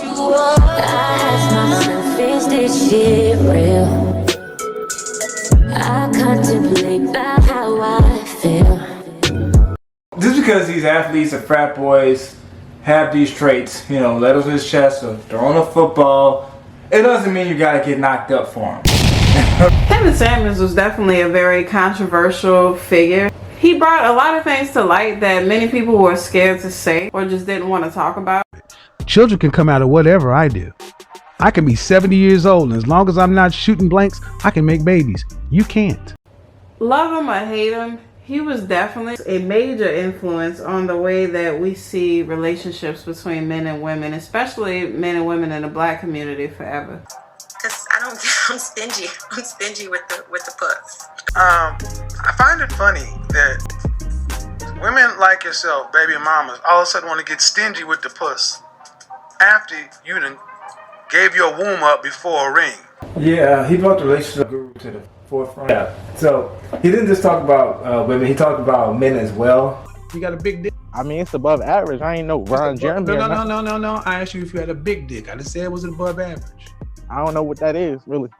I ask myself, is this shit real? I contemplate about how I feel. Just because these athletes or frat boys have these traits, you know, let us in his chest or throwing a football, it doesn't mean you gotta get knocked up for him. Kevin Samuels was definitely a very controversial figure. He brought a lot of things to light that many people were scared to say or just didn't want to talk about. Children can come out of whatever I do. I can be 70 years old, and as long as I'm not shooting blanks, I can make babies. You can't. Love him or hate him, he was definitely a major influence on the way that we see relationships between men and women, especially men and women in the black community forever. Cause I'm stingy. I'm stingy with the puss. I find it funny that women like yourself, baby mamas, all of a sudden want to get stingy with the puss after you done gave your womb up before a ring. Yeah, he brought the relationship guru to the forefront. Yeah. So he didn't just talk about women, he talked about men as well. You got a big dick? I mean, it's above average. I ain't no Ron Jeremy. No. I asked you if you had a big dick. I just said it was above average. I don't know what that is, really.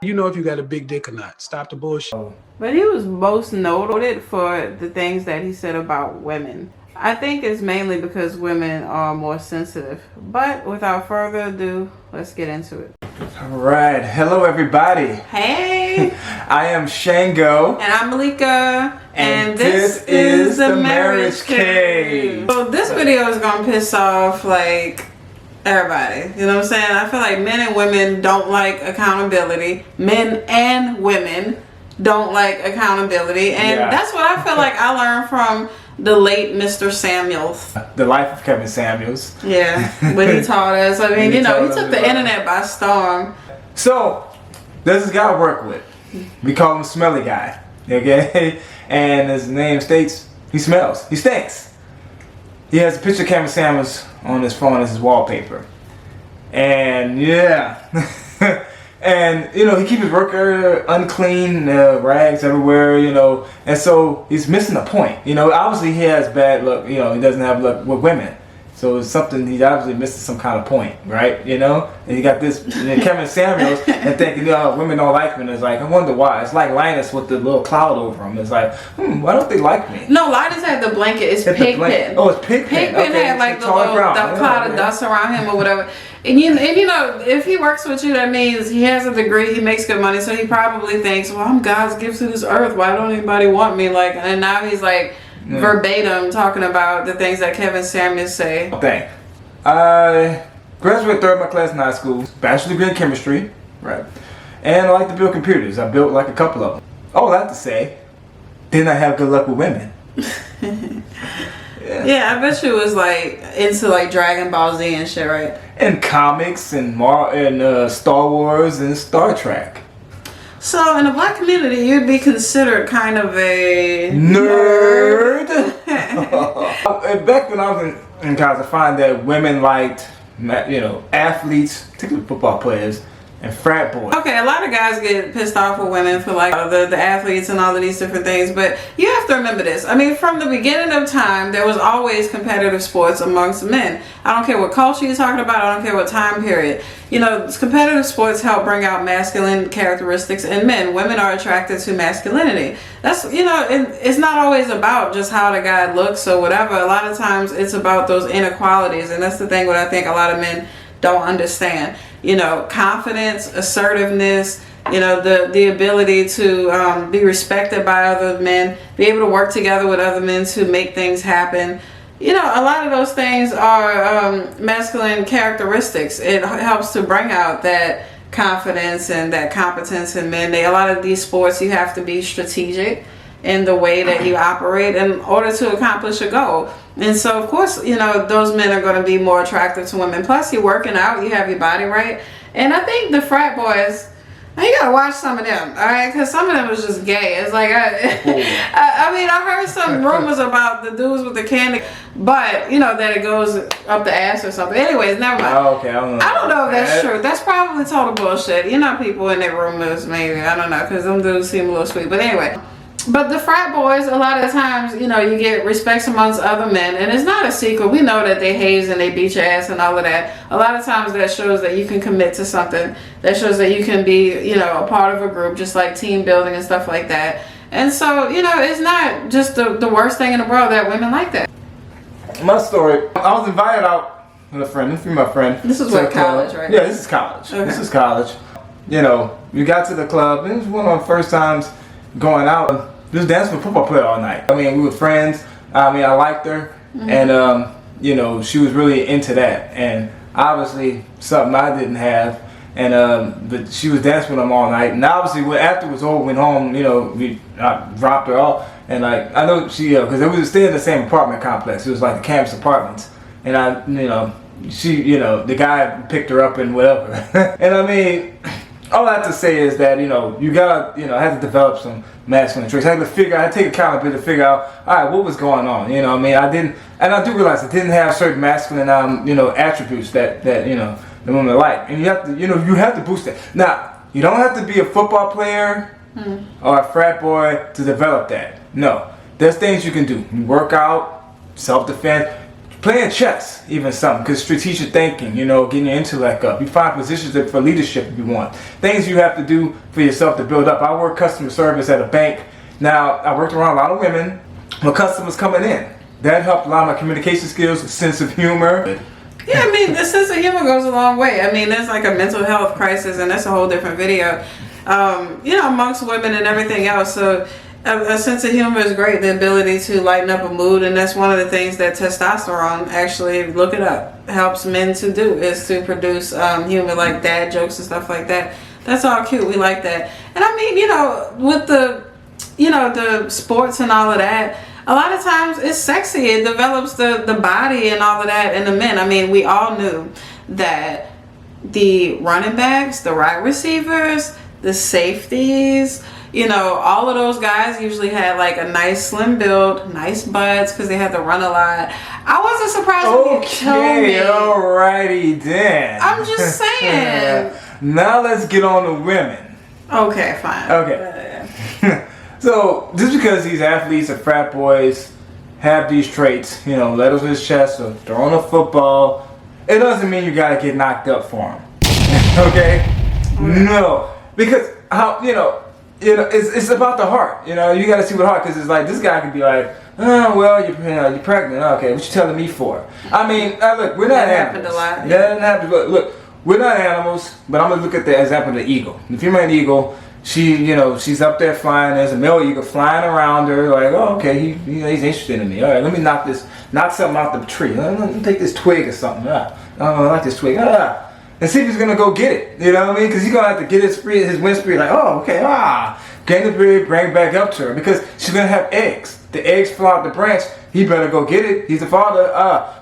You know if you got a big dick or not. Stop the bullshit. But he was most noted for the things that he said about women. I think it's mainly because women are more sensitive. But without further ado, let's get into it. All right. Hello, everybody. Hey! I am Shango. And I'm Malika. And this is the Marriage Cave. So this video is going to piss off, like, everybody. You know what I'm saying? I feel like men and women don't like accountability. Men and women don't like accountability. And that's what I feel like I learned from the late Mr. Samuels. The life of Kevin Samuels. Yeah, when he taught us. I mean, you know, he took the internet by storm. So, there's this guy I work with. We call him Smelly Guy. Okay? And his name states, he smells. He stinks. He has a picture of Kevin Samuels on his phone as his wallpaper. And yeah. And, you know, he keeps his work area unclean, rags everywhere, you know. And so he's missing a point. You know, obviously he has bad luck, you know, he doesn't have luck with women. So it's something, he's obviously missing some kind of point, right? You know? And you got this Kevin Samuels and thinking, you know, women don't like me. And it's like, I wonder why. It's like Linus with the little cloud over him. It's like, why don't they like me? No, Linus had the blanket. It's Pigpen. Oh, it's Pigpen. Pigpen had like the little cloud of dust around him or whatever. And you know, if he works with you, that means he has a degree, he makes good money, so he probably thinks, well, I'm God's gift to this earth. Why don't anybody want me? Like, and now he's like verbatim talking about the things that Kevin Samuels say. Thanks. I graduated third in my class in high school, bachelor's degree in chemistry, right? And I like to build computers. I built like a couple of them. All that to say, didn't I have good luck with women? Yeah, I bet you was like into like Dragon Ball Z and shit, right? And comics and Star Wars and Star Trek. So in the black community, you'd be considered kind of a nerd. Back when I was in college, I find that women liked, you know, athletes, particularly football players, and frat boys. Okay, a lot of guys get pissed off with women for like the athletes and all of these different things, but you have to remember this. I mean, from the beginning of time, there was always competitive sports amongst men. I don't care what culture you're talking about. I don't care what time period. You know, competitive sports help bring out masculine characteristics in men. Women are attracted to masculinity. That's, you know, it's not always about just how the guy looks or whatever. A lot of times it's about those inequalities, and that's the thing what I think a lot of men don't understand. You know, confidence, assertiveness, you know, the ability to be respected by other men, be able to work together with other men to make things happen. You know, a lot of those things are masculine characteristics. It helps to bring out that confidence and that competence in men. A lot of these sports, you have to be strategic in the way that you operate in order to accomplish a goal. And so, of course, you know, those men are going to be more attractive to women. Plus, you're working out, you have your body right. And I think the frat boys, you gotta watch some of them, all right? Because some of them was just gay. It's like, I mean, I heard some rumors about the dudes with the candy, but, you know, that it goes up the ass or something. Anyways, never mind. Oh, okay, I don't know if that's true. That's probably total bullshit. You know, people in their rumors, maybe. I don't know, because them dudes seem a little sweet. But anyway, But the frat boys, a lot of times, you know, you get respect amongst other men, and it's not a secret. We know that they haze and they beat your ass and all of that. A lot of times that shows that you can commit to something. That shows that you can be, you know, a part of a group, just like team building and stuff like that. And so, you know, it's not just the worst thing in the world that women like that. My story, I was invited out with a friend. This is my friend. This is what, college, right? Yeah, this is college. Okay. This is college. You know, we got to the club, and it was one of my first times going out. Just dancing with a football player all night. I mean, we were friends. I mean, I liked her, and you know, she was really into that. And obviously, something I didn't have. And but she was dancing with him all night. And obviously, when after it was over, went home. You know, I dropped her off, and like I know she, because we were staying in the same apartment complex. It was like the campus apartments, and I, you know, she, you know, the guy picked her up and whatever. And I mean, all I have to say is that, you know, you gotta, you know, I had to develop some masculine traits. I had to take accountability to figure out, all right, what was going on. You know what I mean? I do realize I didn't have certain masculine, you know, attributes that you know, the women like. And you have to, you know, you have to boost it. Now, you don't have to be a football player or a frat boy to develop that. No. There's things you can do. You work out, self-defense, playing chess, even something, because strategic thinking, you know, getting your intellect up. You find positions for leadership if you want. Things you have to do for yourself to build up. I work customer service at a bank. Now, I worked around a lot of women, but customers coming in. That helped a lot of my communication skills, sense of humor. Yeah, I mean, the sense of humor goes a long way. I mean, there's like a mental health crisis, and that's a whole different video, you know, amongst women and everything else. So a sense of humor is great, the ability to lighten up a mood, and that's one of the things that testosterone, actually, look it up, helps men to do, is to produce humor, like dad jokes and stuff like that. That's all cute. We like that. And I mean, you know, with the, you know, the sports and all of that, a lot of times it's sexy. It develops the body and all of that in the men. I mean, we all knew that the running backs, the wide receivers, the safeties, you know, all of those guys usually had like a nice slim build, nice butts, because they had to run a lot. I wasn't surprised when you told me. Okay, alrighty then. I'm just saying. Now let's get on to women. Okay, fine. Okay. So, just because these athletes or frat boys have these traits, you know, letters in his chest or throwing a football, it doesn't mean you gotta get knocked up for them. Okay? No. Because, how, you know, it's about the heart. You know, you gotta see what heart, because it's like, this guy could be like, oh, well, you're pregnant. Okay, what you telling me for? I mean, look, we're not that animals. Happened a lot. Yeah, that happened. Look, we're not animals, but I'm gonna look at the example of the eagle. The female eagle, she, you know, she's up there flying. There's a male eagle flying around her, like, oh, okay, he's interested in me. All right, let me knock something out the tree. Let me take this twig or something. I like this twig. And see if he's gonna go get it. You know what I mean? Because he's gonna have to get his wind speed. Like, oh, okay, gain the breed, bring it back up to her, because she's gonna have eggs. The eggs fall out the branch. He better go get it. He's the father.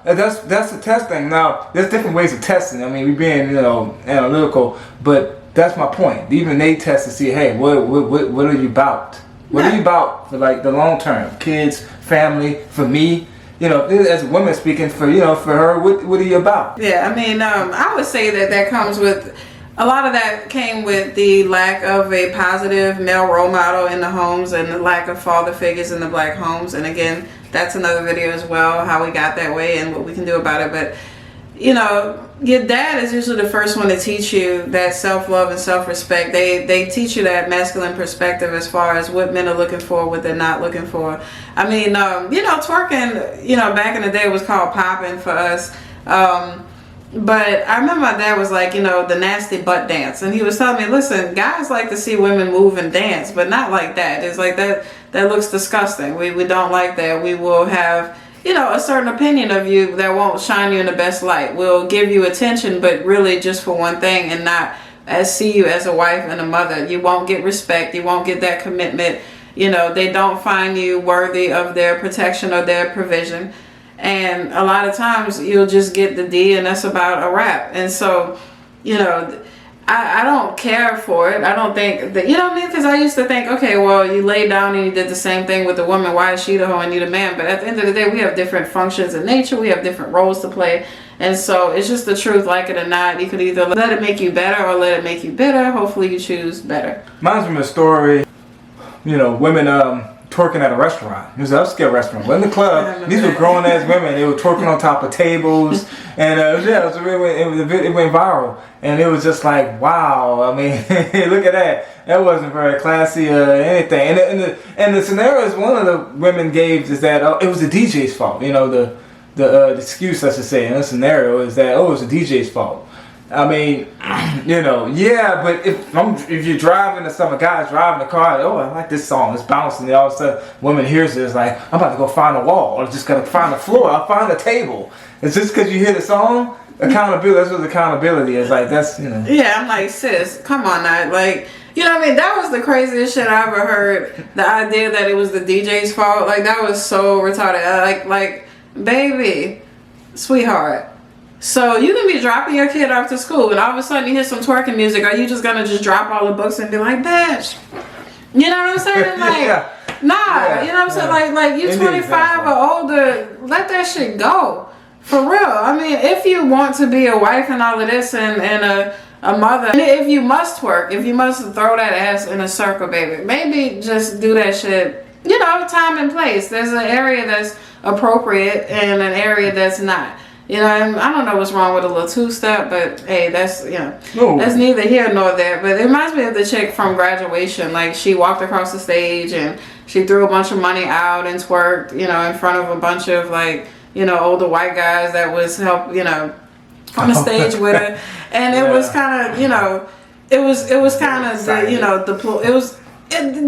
That's the testing. Now, there's different ways of testing. I mean, we're being, you know, analytical, but that's my point. Even they test to see, hey, what are you about? What are you about for like the long term? Kids, family, for me, you know, as a woman speaking, for, you know, for her, what are you about? Yeah, I mean, I would say that comes with, a lot of that came with the lack of a positive male role model in the homes and the lack of father figures in the black homes. And again, that's another video as well, how we got that way and what we can do about it. But, you know, your dad is usually the first one to teach you that self-love and self-respect. They teach you that masculine perspective as far as what men are looking for, what they're not looking for. I mean, you know, twerking, you know, back in the day was called popping for us. But I remember my dad was like, you know, the nasty butt dance. And he was telling me, listen, guys like to see women move and dance, but not like that. It's like that looks disgusting. We don't like that. We will have, you know, a certain opinion of you that won't shine you in the best light. We'll give you attention, but really just for one thing, and not see you as a wife and a mother. You won't get respect. You won't get that commitment. You know, they don't find you worthy of their protection or their provision. And a lot of times you'll just get the D, and that's about a wrap. And so, you know, I don't care for it. I don't think that, you know what I mean? Because I used to think, okay, well, you laid down and you did the same thing with the woman. Why is she the hoe and you the man? But at the end of the day, we have different functions in nature. We have different roles to play. And so it's just the truth, like it or not. You could either let it make you better or let it make you bitter. Hopefully you choose better. Mine's from a story. women twerking at a restaurant. It was an upscale restaurant. But in the club, these were grown ass women. They were twerking on top of tables, and it went viral. And it was just like, wow. I mean, look at that. That wasn't very classy or anything. And the scenarios one of the women gave is that it was the DJ's fault. The excuse, I should say, in this scenario is that it was the DJ's fault. I mean, yeah, but if you're driving or some guy's driving the car, I like this song, it's bouncing, and all of a sudden, woman hears it, it's like, I'm about to go find a wall, or just gotta find a floor, I'll find a table. It's just because you hear the song. Accountability, that's what accountability is like. That's Yeah, I'm like, sis, come on now, like. What I mean? That was the craziest shit I ever heard. The idea that it was the DJ's fault, like that was so retarded. Like, baby, sweetheart. So you can be dropping your kid off to school, and all of a sudden you hear some twerking music. Are you just gonna just drop all the books and be like, bitch? You know what I'm saying? Like, yeah. nah. Yeah. You know what I'm saying? Like you 25 or older, let that shit go. For real. I mean, if you want to be a wife and all of this, and a mother, and if you must twerk, if you must throw that ass in a circle, baby, maybe just do that shit. Time and place. There's an area that's appropriate and an area that's not. And I don't know what's wrong with a little two-step, but hey, that's that's neither here nor there. But it reminds me of the chick from Graduation. Like, she walked across the stage and she threw a bunch of money out and twerked, in front of a bunch of older white guys that was on the stage with her, and it was kind of it was kind of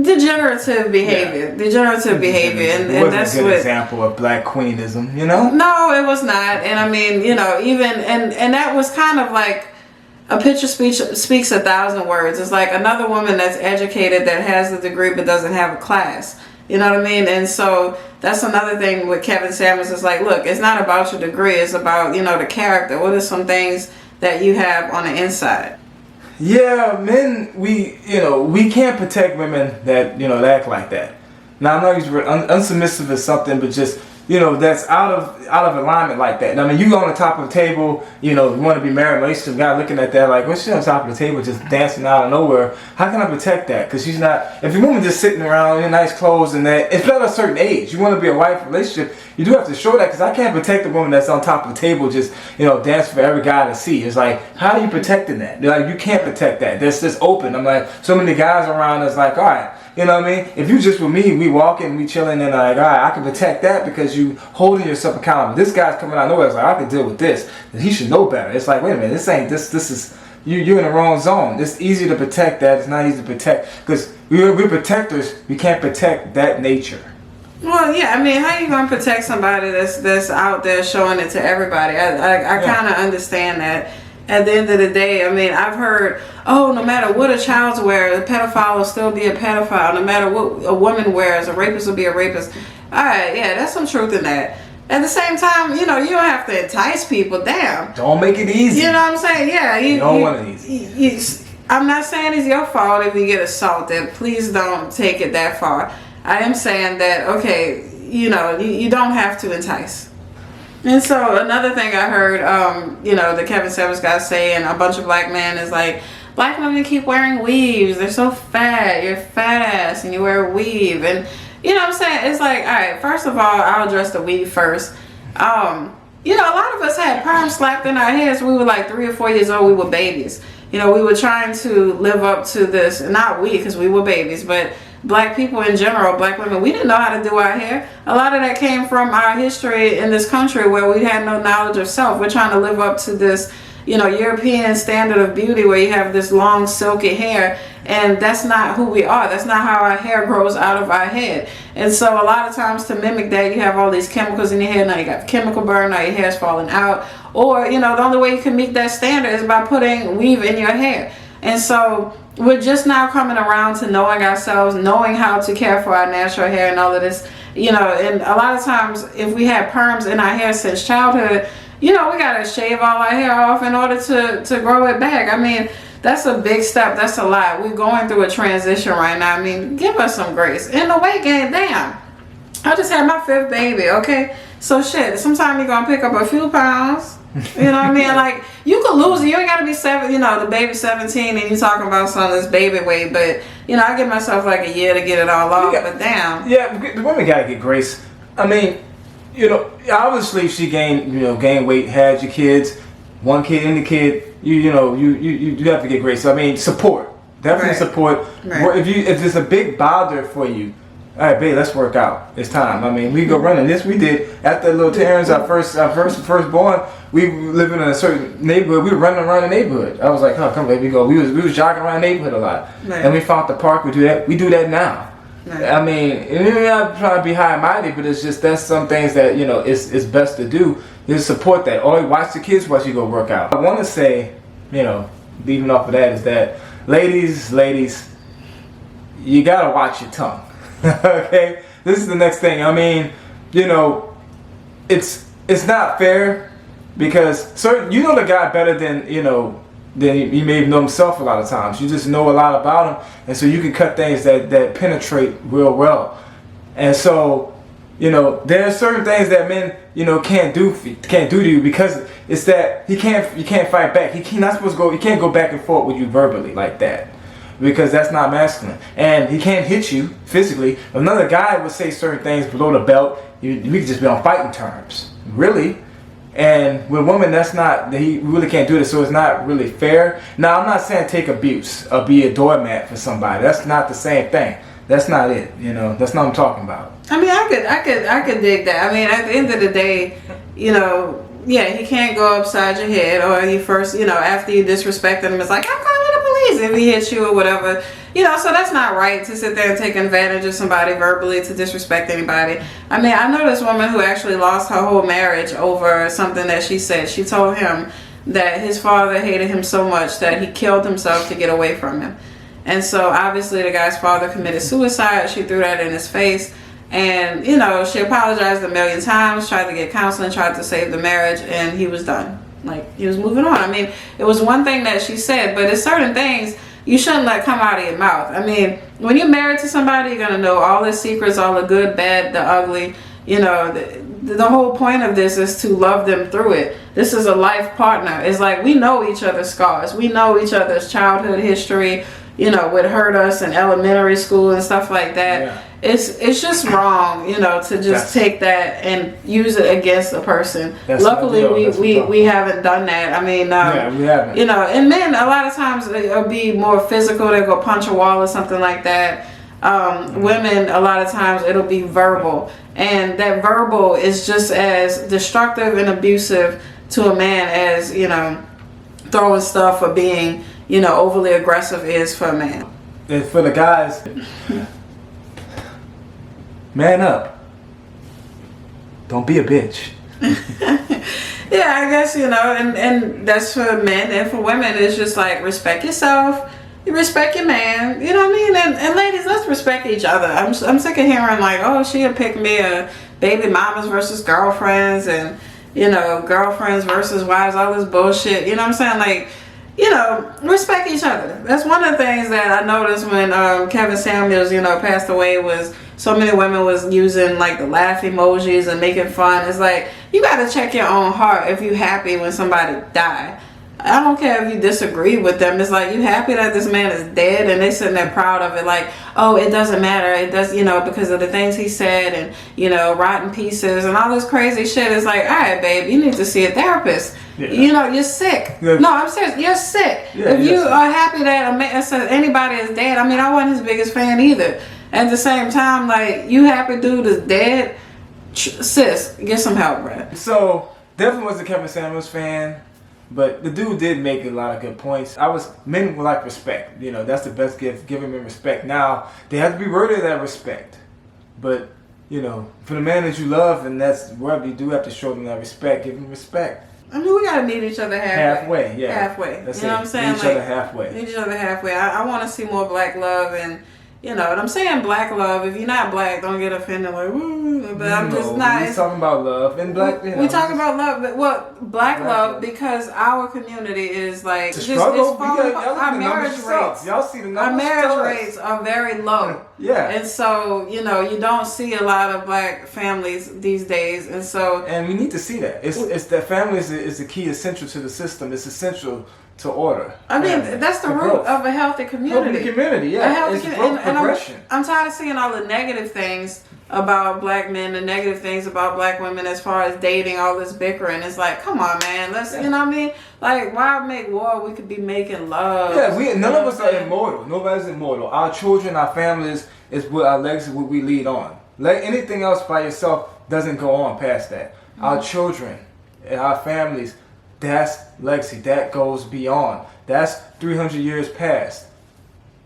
degenerative behavior, and that's a good example of black queenism, No, it was not, and I mean, even and that was kind of like a picture speaks 1,000 words. It's like another woman that's educated that has the degree but doesn't have a class. You know what I mean? And so that's another thing with Kevin Samuels. It's like, look, it's not about your degree. It's about, the character. What are some things that you have on the inside? Yeah, men, we can't protect women that, that act like that. Now, I'm not using unsubmissive as something, but just, that's out of alignment like that. I mean, you go on the top of the table, you want to be married, relationship, guy looking at that like, what's she on top of the table just dancing out of nowhere? How can I protect that? Because she's not, if your woman just sitting around in nice clothes and that, it's not a certain age. You want to be a wife relationship, you do have to show that, because I can't protect a woman that's on top of the table just, dancing for every guy to see. It's like, how are you protecting that? They're like, you can't protect that. That's just open. I'm like, so many guys around us like, all right, you know what I mean? If you just with me, we walking, we chilling, and like, all right, I can protect that because you holding yourself accountable. This guy's coming out of nowhere. It's like, I can deal with this. He should know better. It's like, wait a minute, this is you're in the wrong zone. It's easy to protect that. It's not easy to protect because we're protectors. We can't protect that nature. Well, yeah, I mean, how are you going to protect somebody that's out there showing it to everybody? I kind of understand that. At the end of the day, I mean, I've heard, no matter what a child's wears, a pedophile will still be a pedophile. No matter what a woman wears, a rapist will be a rapist. All right, yeah, there's some truth in that. At the same time, you don't have to entice people. Damn. Don't make it easy. You know what I'm saying? Yeah. You don't want it easy. I'm not saying it's your fault if you get assaulted. Please don't take it that far. I am saying that, okay, you don't have to entice. And so another thing I heard, the Kevin Samuels guy say, and a bunch of black men is like, black women keep wearing weaves. They're so fat. You're fat ass and you wear a weave. And you know what I'm saying? It's like, all right, first of all, I'll address the weave first. A lot of us had perm slapped in our heads when we were like 3 or 4 years old. We were babies. We were trying to live up to this, not we, because we were babies, but black people in general, black women, we didn't know how to do our hair. A lot of that came from our history in this country where we had no knowledge of self. We're trying to live up to this, European standard of beauty where you have this long silky hair, and that's not who we are. That's not how our hair grows out of our head. And so a lot of times to mimic that, you have all these chemicals in your hair. Now you got chemical burn, now your hair's falling out. Or, the only way you can meet that standard is by putting weave in your hair. And so we're just now coming around to knowing ourselves, knowing how to care for our natural hair and all of this, and a lot of times if we had perms in our hair since childhood, we got to shave all our hair off in order to grow it back. I mean, that's a big step. That's a lot. We're going through a transition right now. I mean, give us some grace. And the weight gain, damn. I just had my 5th baby, okay? So shit, sometimes you're going to pick up a few pounds. You know what I mean? Like, you could lose it. You ain't got to be 7, the baby 17 and you talking about some of this baby weight. But, I give myself like a year to get it all off, but damn. Yeah, the women gotta get grace. I mean, obviously she gained weight, had your kids, one kid, any kid, you have to get grace. So, I mean, support, definitely support. Right. If it's a big bother for you, all right, babe, let's work out. It's time. I mean, we go running. This we did after little Terrence, our firstborn. We lived in a certain neighborhood. We were running around the neighborhood. I was like, oh, come baby, go. We was jogging around the neighborhood a lot, and we found the park. We do that. We do that now. Right. I mean, I'm not trying to be high-minded, but it's just that's some things that it's best to do. Is support that. Or watch the kids while you go work out. I want to say, leading off of that is that ladies, you gotta watch your tongue. Okay, this is the next thing. I mean, it's not fair because the guy better than he may know himself a lot of times. You just know a lot about him, and so you can cut things that penetrate real well. And so there are certain things that men can't do to you because it's that you can't fight back. He can't go back and forth with you verbally like that. Because that's not masculine. And he can't hit you physically. Another guy would say certain things below the belt. We could just be on fighting terms. Really. And with women, he really can't do this, so it's not really fair. Now, I'm not saying take abuse or be a doormat for somebody. That's not the same thing. That's not it. That's not what I'm talking about. I mean, I could dig that. I mean, at the end of the day, yeah, he can't go upside your head, or he first, after you disrespected him, it's like, I'm calling the police if he hits you or whatever. So that's not right to sit there and take advantage of somebody verbally to disrespect anybody. I mean, I know this woman who actually lost her whole marriage over something that she said. She told him that his father hated him so much that he killed himself to get away from him. And so obviously the guy's father committed suicide. She threw that in his face. And, she apologized a million times, tried to get counseling, tried to save the marriage, and he was done. Like, he was moving on. I mean, it was one thing that she said, but it's certain things you shouldn't let come out of your mouth. I mean, when you're married to somebody, you're going to know all the secrets, all the good, bad, the ugly. The whole point of this is to love them through it. This is a life partner. It's like we know each other's scars. We know each other's childhood history, what hurt us in elementary school and stuff like that. Yeah. It's just wrong, to just take that and use it against a person. Luckily, we haven't done that. I mean, we haven't. And men, a lot of times it'll be more physical. They'll go punch a wall or something like that. Women, a lot of times it'll be verbal, and that verbal is just as destructive and abusive to a man as throwing stuff or being overly aggressive is for a man. And for the guys, man up. Don't be a bitch. Yeah, I guess, and that's for men. And for women, it's just like respect yourself. You respect your man. You know what I mean? And ladies, let's respect each other. I'm sick of hearing like, oh, she'll pick me a baby mamas versus girlfriends and, girlfriends versus wives, all this bullshit. You know what I'm saying? Like, respect each other. That's one of the things that I noticed when Kevin Samuels, passed away, was so many women was using like the laugh emojis and making fun. It's like, you got to check your own heart if you happy when somebody died. I don't care if you disagree with them. It's like, you happy that this man is dead, and they sitting there proud of it like, oh, it doesn't matter. It does, because of the things he said and, rotten pieces and all this crazy shit. It's like, all right, babe, you need to see a therapist. Yeah. You're sick. Yeah. No, I'm serious. You're sick. Yeah, if you are happy that anybody is dead, I mean, I wasn't his biggest fan either. At the same time, like, you happy dude is dead, sis, get some help, bro. So, definitely was a Kevin Samuels fan. But the dude did make a lot of good points. Men would like respect. That's the best gift, giving men respect. Now, they have to be worthy of that respect. But, for the man that you love, and that's wherever you do have to show them that respect, give them respect. I mean, we gotta meet each other halfway. Halfway, yeah. Halfway. That's what I'm saying? Meet each other halfway. Meet each other halfway. I want to see more black love, and what I'm saying, black love. If you're not black, don't get offended like, woo. But I'm just not. We're talking about love and black. We talking about love, but black love, because our community is like it's struggle. Our marriage rates. Y'all see the numbers. Our marriage rates are very low. Yeah. And so you don't see a lot of black families these days, and we need to see that. It's that family is the key, essential to the system. It's essential to order. I mean, family, that's the to root growth. of a healthy community. Healthy community, yeah. A healthy It's community. growth And progression. I'm tired of seeing all the negative things about black men, the negative things about black women as far as dating, all this bickering. It's like, come on, man. Let's, you know what I mean? Like, why make war? We could be making love. Yeah, none of us are immortal. Nobody's immortal. Our children, our families is what our legacy, what we lead on. Anything else by yourself doesn't go on past that. Our children, our families, that's legacy. That goes beyond. That's 300 years past.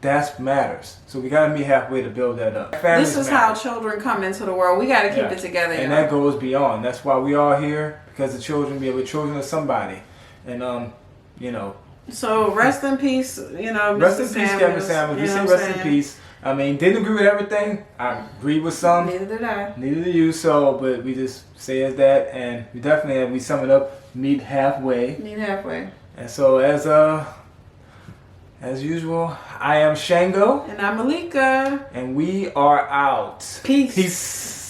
That matters. So we gotta meet halfway to build that up. This is how children come into the world. We gotta keep it together. And that goes beyond. That's why we are here, because the children, we're children of somebody. And you know. So rest in peace, you know, Rest Mr. in peace, Kevin Samuels. We say rest in peace. I mean, didn't agree with everything. I agreed with some. Neither did I. Neither did you. So, but we just say as that, and we definitely, we sum it up, meet halfway. Meet halfway. And so, as usual, I am Shango. And I'm Malika. And we are out. Peace. Peace.